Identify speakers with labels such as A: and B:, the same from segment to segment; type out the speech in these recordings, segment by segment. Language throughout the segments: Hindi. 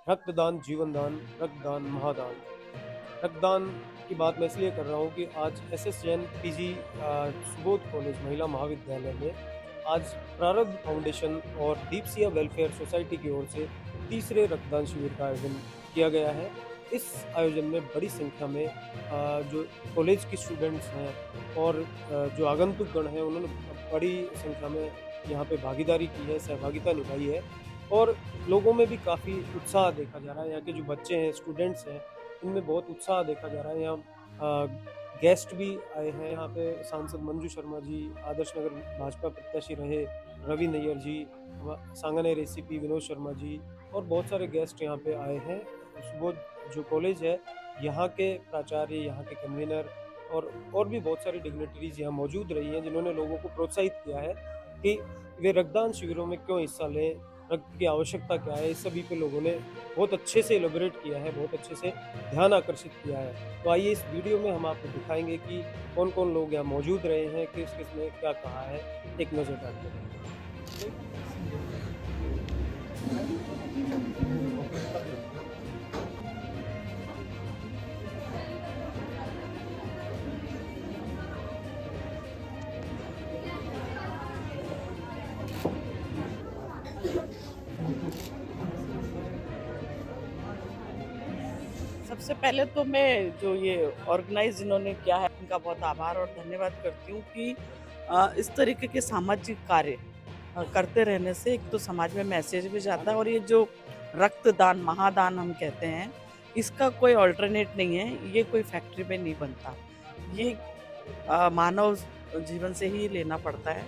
A: रक्तदान, जीवनदान, रक्तदान, महादान। रक्तदान की बात मैं इसलिए कर रहा हूँ कि आज SS Jain PG Subodh college महिला महाविद्यालय में आज प्रारब्ध फाउंडेशन और दीपसिया वेलफेयर सोसाइटी की ओर से तीसरे रक्तदान शिविर का आयोजन किया गया है। इस आयोजन में बड़ी संख्या में जो कॉलेज की स्टूडेंट्स हैं और जो आगंतुक गण हैं उन्होंने बड़ी संख्या में यहाँ पे भागीदारी की है, सहभागिता निभाई है और लोगों में भी काफ़ी उत्साह देखा जा रहा है। यहाँ के जो बच्चे हैं, स्टूडेंट्स हैं, इनमें बहुत उत्साह देखा जा रहा है। यहाँ गेस्ट भी आए हैं। यहाँ पे सांसद मंजू शर्मा जी, आदर्श नगर भाजपा प्रत्याशी रहे रवि नैयर जी, सांगानेर एसीपी विनोद शर्मा जी और बहुत सारे गेस्ट यहाँ पे आए हैं। सुबोध जो कॉलेज है, यहाँ के प्राचार्य, यहाँ के कन्वीनर और भी बहुत सारी डिग्निटरीज यहाँ मौजूद रही हैं, जिन्होंने लोगों को प्रोत्साहित किया है कि वे रक्तदान शिविरों में क्यों हिस्सा लें, रक्त की आवश्यकता क्या है। इस सभी पे लोगों ने बहुत अच्छे से एलोबरेट किया है, बहुत अच्छे से ध्यान आकर्षित किया है। तो आइए इस वीडियो में हम आपको दिखाएंगे कि कौन-कौन लोग यहाँ मौजूद रहे हैं, किस-किस ने क्या कहा है, एक नज़र डालते हैं।
B: सबसे पहले तो मैं जो ये ऑर्गेनाइज इन्होंने किया है उनका बहुत आभार और धन्यवाद करती हूँ कि इस तरीके के सामाजिक कार्य करते रहने से एक तो समाज में मैसेज भी जाता है और ये जो रक्तदान महादान हम कहते हैं इसका कोई ऑल्टरनेट नहीं है। ये कोई फैक्ट्री में नहीं बनता। ये मानव जीवन से ही लेना पड़ता है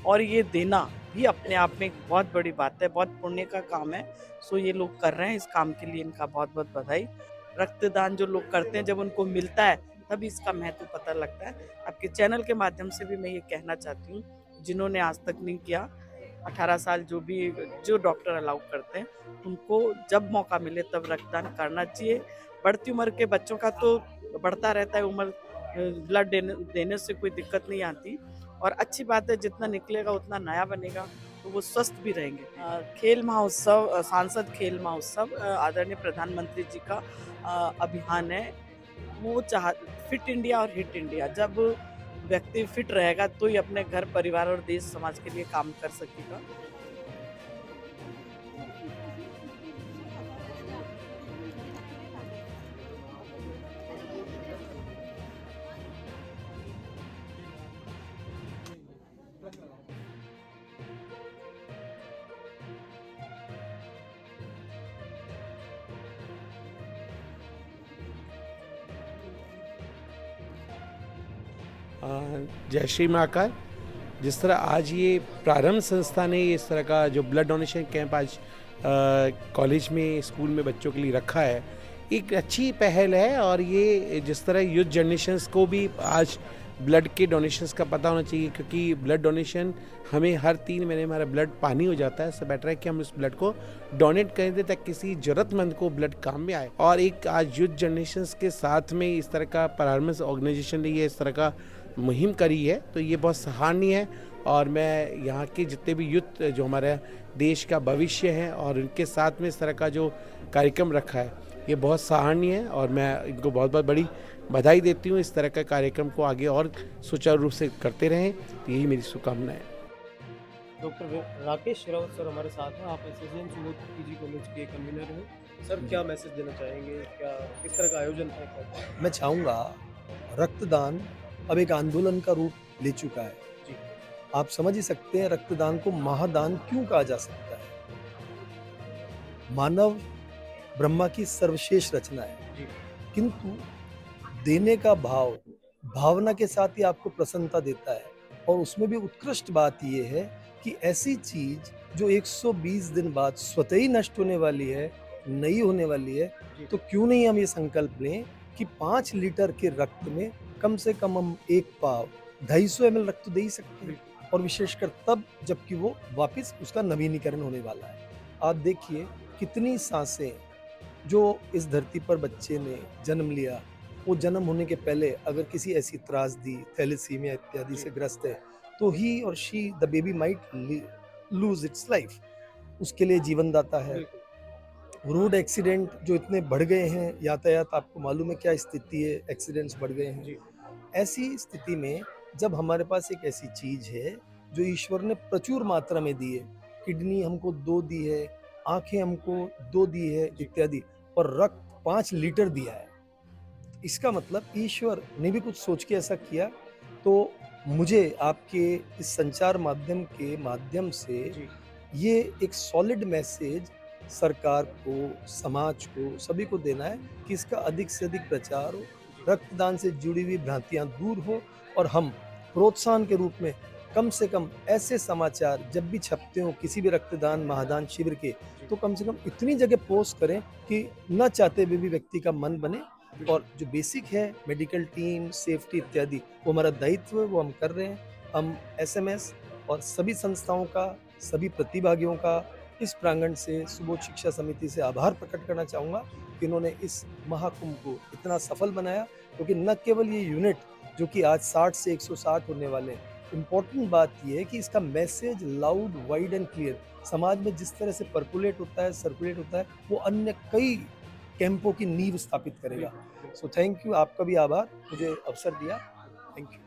B: और ये देना भी अपने आप में एक बहुत बड़ी बात है, बहुत पुण्य का काम है। सो ये लोग कर रहे हैं, इस काम के लिए इनका बहुत बहुत बधाई। रक्तदान जो लोग करते हैं जब उनको मिलता है तभी इसका महत्व पता लगता है। आपके चैनल के माध्यम से भी मैं ये कहना चाहती हूँ, जिन्होंने आज तक नहीं किया, 18 साल जो डॉक्टर अलाउ करते हैं उनको जब मौका मिले तब रक्तदान करना चाहिए। बढ़ती उम्र के बच्चों का तो बढ़ता रहता है उम्र, ब्लड देने से कोई दिक्कत नहीं आती और अच्छी बात है, जितना निकलेगा उतना नया बनेगा तो वो स्वस्थ भी रहेंगे। खेल महोत्सव, सांसद खेल महोत्सव आदरणीय प्रधानमंत्री जी का अभियान है। वो फिट इंडिया और हिट इंडिया, जब व्यक्ति फिट रहेगा तो ही अपने घर परिवार और देश समाज के लिए काम कर सकेगा।
C: जय श्री महाकाल। जिस तरह आज ये प्रारंभ संस्था ने इस तरह का जो ब्लड डोनेशन कैंप आज कॉलेज में, स्कूल में बच्चों के लिए रखा है, एक अच्छी पहल है। और ये जिस तरह यूथ जनरेशन्स को भी आज ब्लड के डोनेशंस का पता होना चाहिए, क्योंकि ब्लड डोनेशन हमें हर 3 महीने हमारा ब्लड पानी हो जाता है। इससे बेटर है कि हम उस ब्लड को डोनेट कर दें ताकि किसी ज़रूरतमंद को ब्लड काम में आए। और एक आज यूथ जनरेशन्स के साथ में इस तरह का परामर्श ऑर्गेनाइजेशन ने ये इस तरह का मुहिम करी है, तो ये बहुत सराहनीय है। और मैं यहाँ के जितने भी यूथ जो हमारे देश का भविष्य है और उनके साथ में इस तरह का जो कार्यक्रम रखा है, ये बहुत सराहनीय है और मैं इनको बहुत बहुत बड़ी बधाई देती हूँ। इस तरह का कार्यक्रम को आगे और सुचारू रूप से करते रहें, तो यही मेरी शुभकामनाएं।
A: डॉक्टर राकेश राउत सर हमारे साथ हैं। आप SS Jain Subodh PG college के कन्वीनर हैं। सर क्या मैसेज देना चाहेंगे? क्या किस तरह का आयोजन है?
D: मैं चाहूँगा, रक्तदान अब एक आंदोलन का रूप ले चुका है।
A: जी।
D: आप समझ ही सकते हैं रक्तदान को महादान क्यों कहा जा सकता है। मानव ब्रह्मा की सर्वश्रेष्ठ रचना है,
A: जी।
D: किंतु देने का भाव भावना के साथ ही आपको प्रसन्नता देता है। और उसमें भी उत्कृष्ट बात यह है कि ऐसी चीज जो 120 दिन बाद स्वतः ही नष्ट होने वाली है, नई होने वाली है, तो क्यों नहीं हम ये संकल्प लें कि 5 लीटर के रक्त में कम से कम हम 1 पाव 250 ml रक्त तो दे ही सकते हैं। और विशेषकर तब जबकि वो वापस उसका नवीनीकरण होने वाला है। आप देखिए कितनी सांसें जो इस धरती पर बच्चे ने जन्म लिया, वो जन्म होने के पहले अगर किसी ऐसी त्रासदी, थैलेसीमिया इत्यादि से ग्रस्त है, तो ही और she the baby might lose its life. उसके लिए जीवन दाता है। रोड एक्सीडेंट जो इतने बढ़ गए हैं, यातायात आपको मालूम है क्या स्थिति है, एक्सीडेंट्स बढ़ गए हैं।
A: जी।
D: ऐसी स्थिति में जब हमारे पास एक ऐसी चीज है जो ईश्वर ने प्रचुर मात्रा में दी है, किडनी हमको 2 दी है, आंखें हमको 2 दी है इत्यादि, और रक्त 5 लीटर दिया है। इसका मतलब ईश्वर ने भी कुछ सोच के ऐसा किया। तो मुझे आपके इस संचार माध्यम के माध्यम से
A: जी।
D: ये एक सॉलिड मैसेज सरकार को, समाज को, सभी को देना है कि इसका अधिक से अधिक प्रचार हो, रक्तदान से जुड़ी हुई भ्रांतियां दूर हो, और हम प्रोत्साहन के रूप में कम से कम ऐसे समाचार जब भी छपते हो किसी भी रक्तदान महादान शिविर के, तो कम से कम इतनी जगह पोस्ट करें कि न चाहते हुए भी व्यक्ति का मन बने। और जो बेसिक है मेडिकल टीम, सेफ्टी इत्यादि, वो हमारा दायित्व है, वो हम कर रहे हैं। हम एसएमएस और सभी संस्थाओं का, सभी प्रतिभागियों का इस प्रांगण से, सुबोध शिक्षा समिति से आभार प्रकट करना चाहूँगा कि इन्होंने इस महाकुंभ को इतना सफल बनाया। क्योंकि न केवल ये यूनिट जो कि आज 60 से 160 होने वाले हैं, इम्पोर्टेंट बात ये है कि इसका message loud, wide and clear समाज में जिस तरह से सर्कुलेट होता है, वो अन्य कई कैंपों की नींव स्थापित करेगा। सो थैंक यू, आपका भी आभार, मुझे अवसर दिया। Thank you.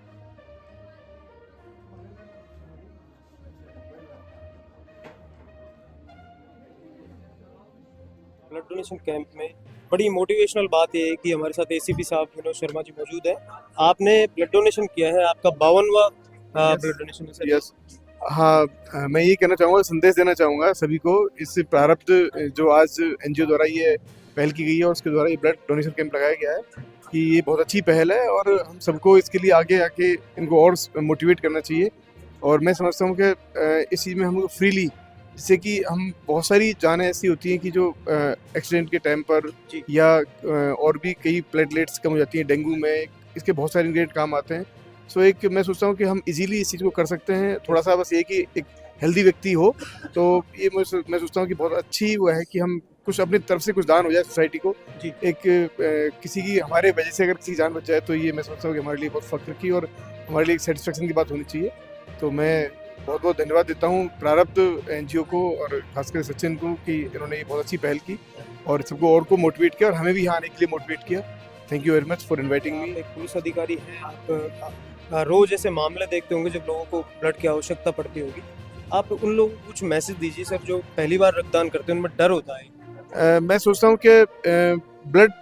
A: Blood donation camp में बड़ी मोटिवेशनल बात ये है कि हमारे साथ एसीपी साहब विनोद शर्मा जी मौजूद है। आपने ब्लड डोनेशन किया है, आपका 52वां ब्लड डोनेशन है सर।
E: यस। हाँ, मैं ये कहना चाहूँगा, संदेश देना चाहूँगा सभी को, इस प्रारब्ध जो आज एनजीओ द्वारा ये पहल की गई है और उसके द्वारा ये ब्लड डोनेशन कैंप लगाया गया है, कि ये बहुत अच्छी पहल है और हम सबको इसके लिए आगे आके इनको और मोटिवेट करना चाहिए। और मैं समझता हूँ कि इस चीज़ में हम फ्रीली, जिससे कि हम बहुत सारी जानें ऐसी होती हैं कि जो एक्सीडेंट के टाइम पर
A: जी।
E: या और भी कई प्लेटलेट्स कम हो जाती हैं डेंगू में, इसके बहुत सारे इंग्रेडिएंट काम आते हैं। सो एक मैं सोचता हूँ कि हम इजीली इस चीज़ को कर सकते हैं। थोड़ा सा बस ये कि एक हेल्दी व्यक्ति हो, तो ये मैं सोचता हूँ कि बहुत अच्छी वो है कि हम कुछ अपनी तरफ से कुछ दान हो जाए सोसाइटी को।
A: जी।
E: एक किसी की हमारे वजह से अगर किसी की जान बच जाए, तो ये मैं सोचता हूँ कि हमारे लिए बहुत फख्र की और हमारे लिए एक सेटिस्फेक्शन की बात होनी चाहिए। तो मैं बहुत बहुत धन्यवाद देता हूँ प्रारब्ध एनजीओ को और खासकर सचिन को कि इन्होंने ये बहुत अच्छी पहल की और सबको और को मोटिवेट किया और हमें भी यहाँ आने के लिए मोटिवेट किया। Thank you very much for inviting
A: आप
E: मी।
A: एक पुलिस अधिकारी हैं, आप रोज ऐसे मामले देखते होंगे जब लोगों को ब्लड की आवश्यकता पड़ती होगी। आप उन लोगों को कुछ मैसेज दीजिए सर, जो पहली बार रक्तदान करते हैं, उनमें डर होता है।
E: मैं सोचता हूँ कि ब्लड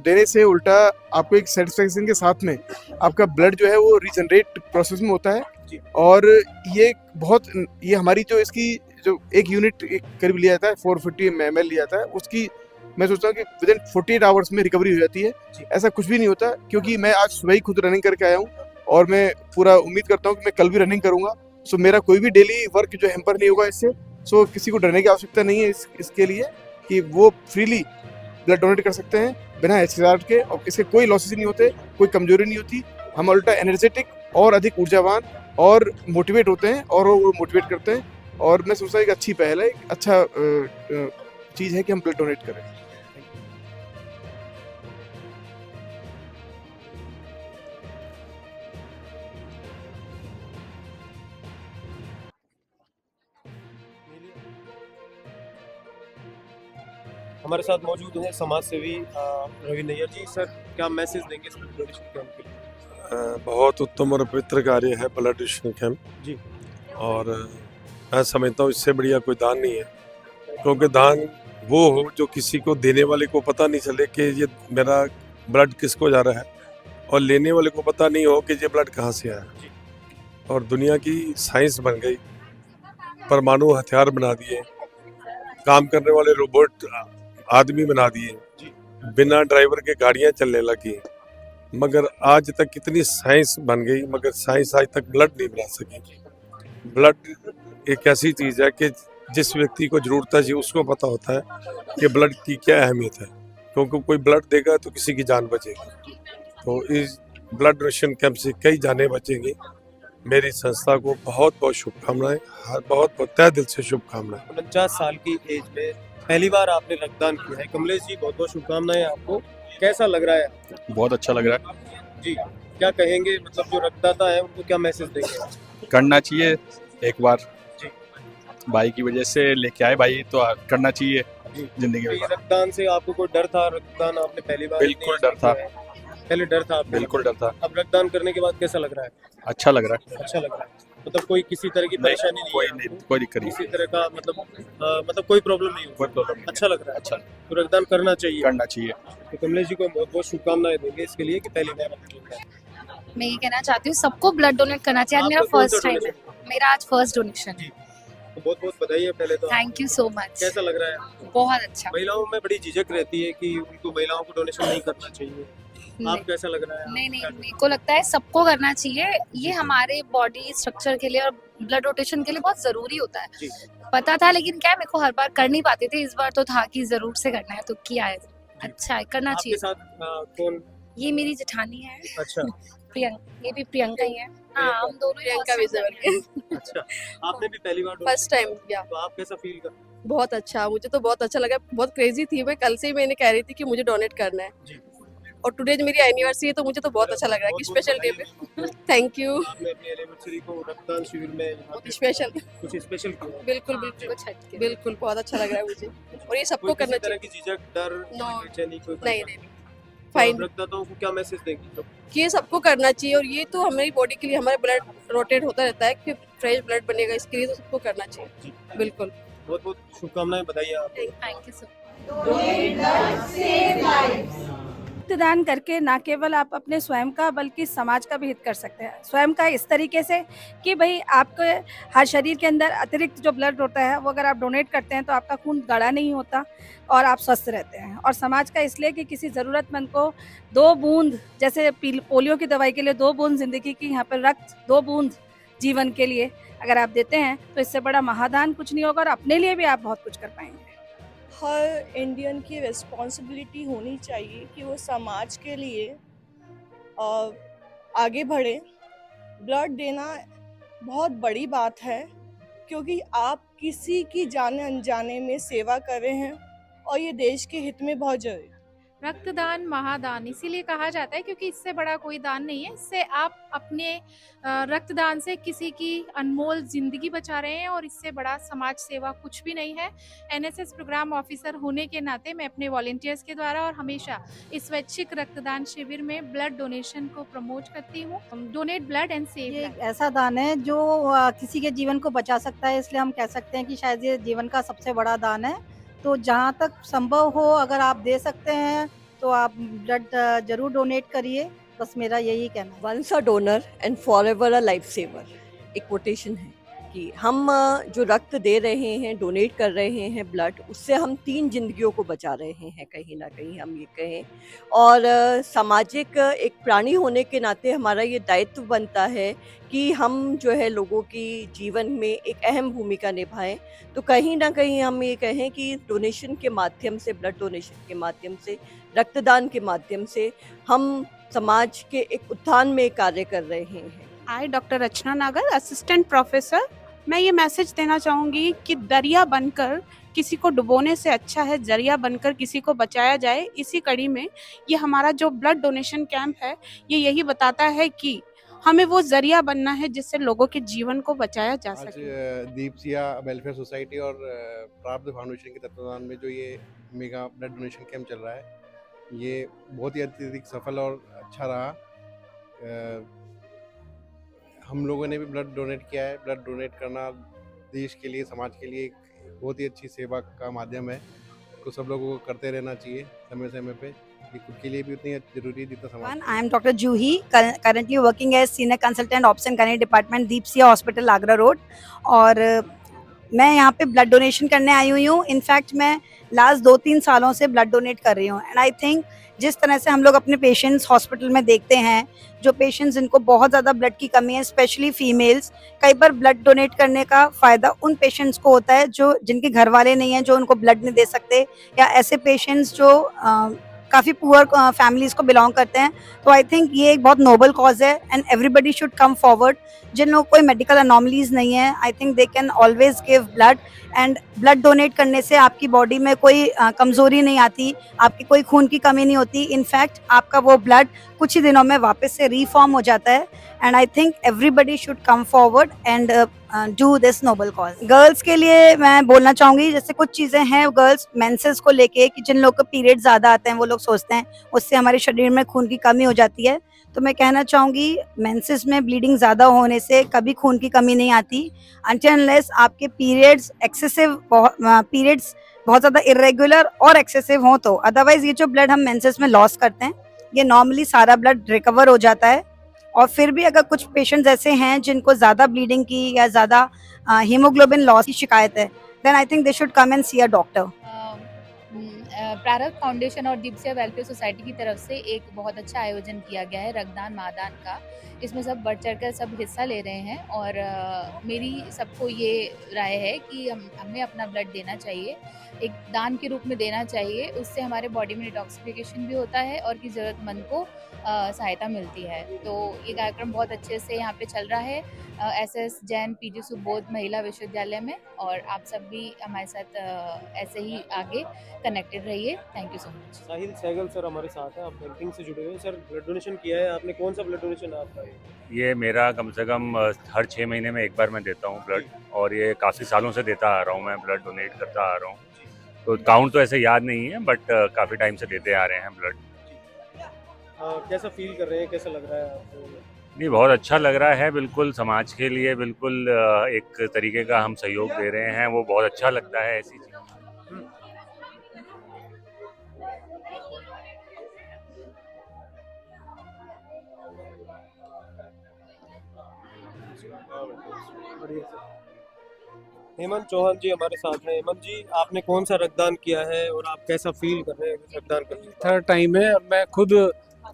E: देने से उल्टा आपको एक सेटिस्फेक्शन के साथ में आपका ब्लड जो है वो रीजनरेट प्रोसेस में होता है।
A: जी।
E: और ये हमारी जो इसकी जो एक यूनिट करीब लिया जाता है 450 ml लिया जाता है, उसकी मैं सोचता हूँ कि विद इन 48 आवर्स में रिकवरी हो जाती है। ऐसा कुछ भी नहीं होता, क्योंकि मैं आज सुबह ही खुद रनिंग करके आया हूँ और मैं पूरा उम्मीद करता हूँ कि मैं कल भी रनिंग करूँगा। सो मेरा कोई भी डेली वर्क जो हैम्पर नहीं होगा इससे। सो किसी को डरने की आवश्यकता नहीं है इसके लिए, कि वो फ्रीली ब्लड डोनेट कर सकते हैं बिना HCR के, और इसके कोई लॉसेस नहीं होते, कोई कमजोरी नहीं होती। हम उल्टा एनर्जेटिक और अधिक ऊर्जावान और मोटिवेट होते हैं और वो मोटिवेट करते हैं। और मैं सोचता हूँ एक अच्छी पहल है, एक अच्छा चीज़ है कि हम ब्लड डोनेट करें।
A: हमारे साथ मौजूद हैं समाज सेवी रवि नैयर जी। सर, क्या मैसेज देंगे इस ब्लड डोनेशन कैंप के लिए?
F: बहुत उत्तम और पवित्र कार्य है ब्लड डोनेशन कैंप
A: जी।
F: और मैं समझता हूँ इससे बढ़िया कोई दान नहीं है, क्योंकि दान वो हो जो किसी को देने वाले को पता नहीं चले कि ये मेरा ब्लड किसको जा रहा है, और लेने वाले को पता नहीं हो कि ये ब्लड कहाँ से आया। और दुनिया की साइंस बन गई, परमाणु हथियार बना दिए, काम करने वाले रोबोट आदमी बना दिए, बिना ड्राइवर के गाड़ियाँ चलने लगी। मगर आज तक कितनी साइंस बन गई, मगर साइंस आज तक ब्लड नहीं बना सकी। ब्लड एक ऐसी चीज़ है कि जिस व्यक्ति को ज़रूरत है उसको पता होता है कि ब्लड की क्या अहमियत है, क्योंकि कोई ब्लड देगा तो किसी की जान बचेगी। तो इस ब्लड डोनेशन कैंप से कई जानें बचेंगी। मेरी संस्था को बहुत बहुत शुभकामनाएं, बहुत बहुत तहे दिल से शुभकामनाएं।
A: 49 साल की एज में पहली बार आपने रक्तदान किया है। कमलेश जी, बहुत बहुत शुभकामनाएं आपको। कैसा लग रहा है?
G: बहुत अच्छा लग रहा है।
A: जी, क्या कहेंगे, मतलब जो रक्तदाता है उनको क्या मैसेज देंगे?
G: करना चाहिए एक बार।
A: जी।
G: भाई की वजह से लेके आए, भाई तो करना चाहिए जिंदगी
A: तो
G: में।
A: ये रक्तदान से आपको कोई डर था? रक्तदान आपने पहली बार
G: बिल्कुल
A: इतनी
G: डर था।
A: किया है। पहले डर था आपको?
G: बिल्कुल डर था।
A: अब रक्तदान करने के बाद कैसा लग रहा है?
G: अच्छा लग रहा है।
A: अच्छा लग रहा है। मतलब कोई किसी तरह की परेशानी नहीं
G: कोई
A: है
G: नहीं,
A: आपको?
G: कोई दिक्कत नहीं,
A: किसी तरह का मतलब कोई प्रॉब्लम नहीं
G: कोई
A: हुई?
G: प्रॉब्लम नहीं।
A: अच्छा लग रहा है।
G: अच्छा
A: तो रक्तदान करना चाहिए।
G: करना चाहिए।
A: तो कमलेश जी को बहुत बहुत शुभकामनाएं देंगे इसके लिए कि पहली बार आपने किया है।
H: मैं ये कहना चाहती हूँ सबको ब्लड डोनेट करना चाहिए। आज मेरा
A: आपका कौन सा
H: फर्स्ट टाइम है।
A: donation?
H: मेरा आज फर्स्ट डोनेशन है।
A: तो बहुत बहुत बधाई है पहले तो।
H: Thank you so much.
A: कैसा लग रहा है?
H: बहुत अच्छा।
A: महिलाओं में बड़ी झिझक रहती है कि उनको महिलाओं को डोनेशन नहीं करना चाहिए।
H: नहीं
A: आप कैसा लग रहा है?
H: नहीं नहीं, मेरे को लगता है सबको करना चाहिए। ये हमारे बॉडी स्ट्रक्चर के लिए और ब्लड रोटेशन के लिए बहुत जरूरी होता है।
A: जी।
H: पता था, लेकिन क्या है, मेरे को हर बार कर नहीं पाते थे। इस बार तो था कि जरूर से करना है, तो किया है। अच्छा है, करना
A: आपके
H: चाहिए।
A: साथ कौन?
H: ये मेरी जेठानी है,
A: अच्छा
H: प्रियंका। ये भी प्रियंका ही है। हाँ, हम दोनों ही
I: प्रियंका
H: first time
I: विजयवर्गीय।
H: कर रहे हैं।
A: अच्छा, आपने भी पहली बार
I: फर्स्ट टाइम किया।
A: तो आप कैसा फील कर?
I: बहुत अच्छा, मुझे तो बहुत अच्छा लगा। बहुत क्रेजी थी मैं, कल से ही मैंने कह रही थी कि मुझे डोनेट करना है।
A: जी।
I: और टुडे मेरी एनिवर्सरी है, तो मुझे तो बहुत अच्छा लग रहा है कि स्पेशल डे पे। Thank you.
A: आपने अपनी एनिवर्सरी को रक्तदान शिविर में यहाँ पे
I: स्पेशल,
A: कुछ स्पेशल किया?
I: बिल्कुल बिल्कुल
H: कुछ हटके।
I: बिल्कुल, बहुत अच्छा लग रहा है मुझे। और ये सबको
A: कोई
I: करना
A: किसी तरह
I: चाहिए।
A: की झिझक, डर,
I: No.
A: बेचैनी कोई?
I: नहीं नहीं,
A: तो आप
I: फाइन।
A: रक्तदाताओं को क्या मैसेज देंगी? तो
I: कि ये सबको करना चाहिए, और ये तो हमारी बॉडी के लिए, हमारा ब्लड रोटेट होता रहता है कि फ्रेश ब्लड बनेगा, इसके लिए तो सबको करना चाहिए। बिल्कुल।
A: बहुत बहुत शुभकामनाएं, बधाई आपको।
H: Thank you so much.
J: रक्तदान करके ना केवल आप अपने स्वयं का बल्कि समाज का भी हित कर सकते हैं। स्वयं का इस तरीके से कि भाई आपके हर शरीर के अंदर अतिरिक्त जो ब्लड होता है वो अगर आप डोनेट करते हैं तो आपका खून गाढ़ा नहीं होता और आप स्वस्थ रहते हैं। और समाज का इसलिए कि किसी ज़रूरतमंद को 2 बूंद, जैसे पोलियो की दवाई के लिए 2 बूंद ज़िंदगी की, यहाँ पर रक्त 2 बूंद जीवन के लिए अगर आप देते हैं तो इससे बड़ा महादान कुछ नहीं होगा, और अपने लिए भी आप बहुत कुछ कर पाएंगे।
K: हर इंडियन की रिस्पॉन्सिबिलिटी होनी चाहिए कि वो समाज के लिए आगे बढ़े। ब्लड देना बहुत बड़ी बात है, क्योंकि आप किसी की जाने अनजाने में सेवा कर रहे हैं, और ये देश के हित में बहुत जरूरी है।
L: रक्तदान महादान इसीलिए कहा जाता है क्योंकि इससे बड़ा कोई दान नहीं है। इससे आप अपने रक्तदान से किसी की अनमोल जिंदगी बचा रहे हैं, और इससे बड़ा समाज सेवा कुछ भी नहीं है। एनएसएस प्रोग्राम ऑफिसर होने के नाते मैं अपने वॉलंटियर्स के द्वारा और हमेशा इस स्वैच्छिक रक्तदान शिविर में ब्लड डोनेशन को प्रमोट करती हूँ। डोनेट ब्लड एंड सेव
J: ये
L: लाइफ।
J: एक ऐसा दान है जो किसी के जीवन को बचा सकता है, इसलिए हम कह सकते हैं कि शायद ये जीवन का सबसे बड़ा दान है। तो जहाँ तक संभव हो, अगर आप दे सकते हैं तो आप ब्लड जरूर डोनेट करिए, बस मेरा यही कहना है।
I: Once a donor and forever a life saver, एक कोटेशन है कि हम जो रक्त दे रहे हैं, डोनेट कर रहे हैं ब्लड, उससे हम 3 जिंदगियों को बचा रहे हैं, कहीं ना कहीं हम ये कहें। और सामाजिक एक प्राणी होने के नाते हमारा ये दायित्व बनता है कि हम जो है लोगों की जीवन में एक अहम भूमिका निभाएं। तो कहीं ना कहीं हम ये कहें कि डोनेशन के माध्यम से, ब्लड डोनेशन के माध्यम से, रक्तदान के माध्यम से हम समाज के एक उत्थान में कार्य कर रहे हैं।
M: आई डॉक्टर रचना नागर, असिस्टेंट प्रोफेसर। मैं ये मैसेज देना चाहूँगी कि दरिया बनकर किसी को डुबोने से अच्छा है जरिया बनकर किसी को बचाया जाए। इसी कड़ी में ये हमारा जो ब्लड डोनेशन कैंप है, ये यही बताता है कि हमें वो जरिया बनना है जिससे लोगों के जीवन को बचाया जा
C: आज
M: सके।
C: दीपसिया वेलफेयर सोसाइटी और प्राप्त फाउंडेशन के तत्वाधान में जो ये मेगा ब्लड डोनेशन कैंप चल रहा है, ये बहुत ही अत्यधिक सफल और अच्छा रहा। हम लोगों ने भी ब्लड डोनेट किया है। ब्लड डोनेट करना देश के लिए, समाज के लिए एक बहुत ही अच्छी सेवा का माध्यम है। तो सब लोगों को करते रहना चाहिए समय समय पे। ये खुद के लिए भी उतनी जरूरी है जितना समाज।
J: I am Dr. Juhi, currently working as Senior Consultant Ops and Gynae Department, Deepsiya hospital Agra road. और मैं यहाँ पे ब्लड डोनेशन करने आई हुई हूँ। इनफैक्ट मैं लास्ट 2-3 सालों से ब्लड डोनेट कर रही हूँ। एंड आई थिंक जिस तरह से हम लोग अपने पेशेंट्स हॉस्पिटल में देखते हैं, जो पेशेंट्स जिनको बहुत ज़्यादा ब्लड की कमी है, स्पेशली फीमेल्स, कई बार ब्लड डोनेट करने का फ़ायदा उन पेशेंट्स को होता है जो जिनके घर वाले नहीं हैं, जो उनको ब्लड नहीं दे सकते, या ऐसे पेशेंट्स जो काफ़ी पुअर फैमिलीज़ को बिलोंग करते हैं। तो आई थिंक ये एक बहुत नोबल कॉज है and everybody should come forward. जिन लोगों को कोई मेडिकल अनॉमलीज नहीं है, I think they can always give blood. And blood donate करने से आपकी बॉडी में कोई कमज़ोरी नहीं आती, आपकी कोई खून की कमी नहीं होती। इनफैक्ट आपका वो ब्लड कुछ ही दिनों में वापस से रीफॉर्म हो जाता है। And I think everybody should come forward and do this noble cause. Girls के लिए मैं बोलना चाहूँगी, जैसे कुछ चीज़ें हैं गर्ल्स मेंसेस को लेके कि जिन लोग को पीरियड ज़्यादा आते हैं वो लोग सोचते हैं उससे हमारे शरीर में खून की कमी हो जाती है। तो मैं कहना चाहूँगी मेंसेस में ब्लीडिंग ज़्यादा होने से कभी खून की कमी नहीं आती अनटिल अनलेस आपके पीरियड्स बहुत ज़्यादा इरेगुलर और एक्सेसिव हों तो। अदरवाइज ये जो ब्लड हम मेंसेस में लॉस करते हैं ये नॉर्मली सारा ब्लड रिकवर हो जाता है। और फिर भी अगर कुछ पेशेंट्स ऐसे हैं जिनको ज़्यादा ब्लीडिंग की या ज़्यादा हीमोग्लोबिन लॉस की शिकायत है, then I think they should come and see a doctor.
N: Prarabdh foundation और दीपसिया वेलफेयर सोसाइटी की तरफ से एक बहुत अच्छा आयोजन किया गया है रक्तदान महादान का। इसमें सब बढ़ चढ़कर सब हिस्सा ले रहे हैं और मेरी सबको ये राय है कि हमें अपना ब्लड देना चाहिए, एक दान के रूप में देना चाहिए। उससे हमारे बॉडी में डिटॉक्सिफिकेशन भी होता है और की ज़रूरतमंद को सहायता मिलती है। तो ये कार्यक्रम बहुत अच्छे से यहाँ पे चल रहा है SS जैन PG सुबोध महिला विश्वविद्यालय में, और आप सब भी हमारे साथ ऐसे ही आगे कनेक्टेड रहिए। Thank you so much.
A: Sahil Sehgal sir हमारे साथ हैं, आप बैंकिंग से जुड़े हुए हैं। सर ब्लड डोनेशन किया है आपने, कौन सा ब्लड डोनेशन है आपका?
O: ये मेरा कम से कम हर 6 महीने में एक बार मैं देता हूँ ब्लड, और ये काफ़ी सालों से देता आ रहा हूँ, मैं ब्लड डोनेट करता आ रहा हूँ। तो काउंट तो ऐसे याद नहीं है बट काफ़ी टाइम से देते आ रहे हैं ब्लड।
A: कैसा फील कर रहे हैं, कैसा लग रहा है आपको?
O: नहीं, बहुत अच्छा लग रहा है, बिल्कुल समाज के लिए बिल्कुल एक तरीके का हम सहयोग दे रहे हैं, वो बहुत अच्छा लगता है ऐसी चीज़।
A: हेमंत चौहान जी हमारे साथ हैं। हेमंत जी, आपने कौन सा रक्तदान किया है और आप कैसा फील कर रहे हैं रक्तदान करने?
P: थर्ड टाइम है और मैं खुद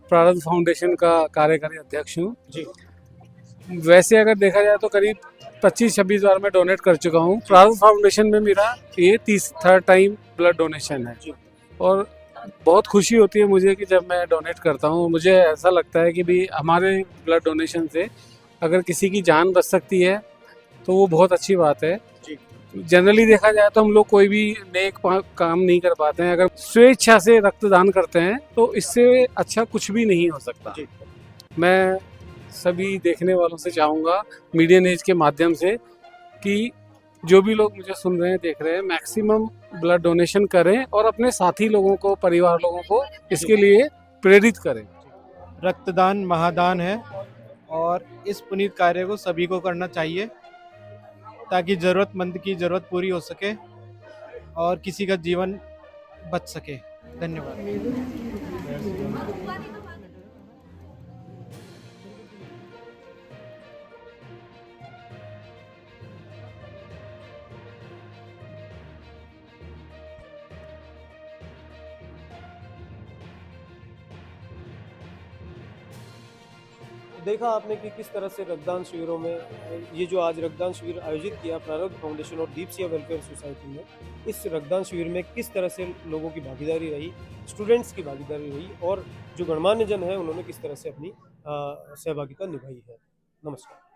P: प्रारब्ध फाउंडेशन का कार्यकारी अध्यक्ष हूँ
A: जी।
P: वैसे अगर देखा जाए तो करीब 25-26 बार मैं डोनेट कर चुका हूँ। प्रारब्ध फाउंडेशन में मेरा ये थर्ड टाइम ब्लड डोनेशन है और बहुत खुशी होती है मुझे कि जब मैं डोनेट करता हूँ। मुझे ऐसा लगता है कि भी हमारे ब्लड डोनेशन से अगर किसी की जान बच सकती है तो वो बहुत अच्छी बात है। जनरली देखा जाए तो हम लोग कोई भी नेक काम नहीं कर पाते हैं, अगर स्वेच्छा से रक्तदान करते हैं तो इससे अच्छा कुछ भी नहीं हो सकता। मैं सभी देखने वालों से चाहूँगा मीडियम एज के माध्यम से कि जो भी लोग मुझे सुन रहे हैं देख रहे हैं मैक्सिमम ब्लड डोनेशन करें और अपने साथी लोगों को, परिवार लोगों को इसके लिए प्रेरित करें।
Q: रक्तदान महादान है और इस पुनीत कार्य को सभी को करना चाहिए ताकि ज़रूरतमंद की ज़रूरत पूरी हो सके और किसी का जीवन बच सके। धन्यवाद।
A: देखा आपने कि किस तरह से रक्तदान शिविरों में ये जो आज रक्तदान शिविर आयोजित किया प्रारब्ध फाउंडेशन और दीपसिया वेलफेयर सोसाइटी ने, इस रक्तदान शिविर में किस तरह से लोगों की भागीदारी रही, स्टूडेंट्स की भागीदारी रही और जो गणमान्य जन है उन्होंने किस तरह से अपनी सहभागिता निभाई है। नमस्कार।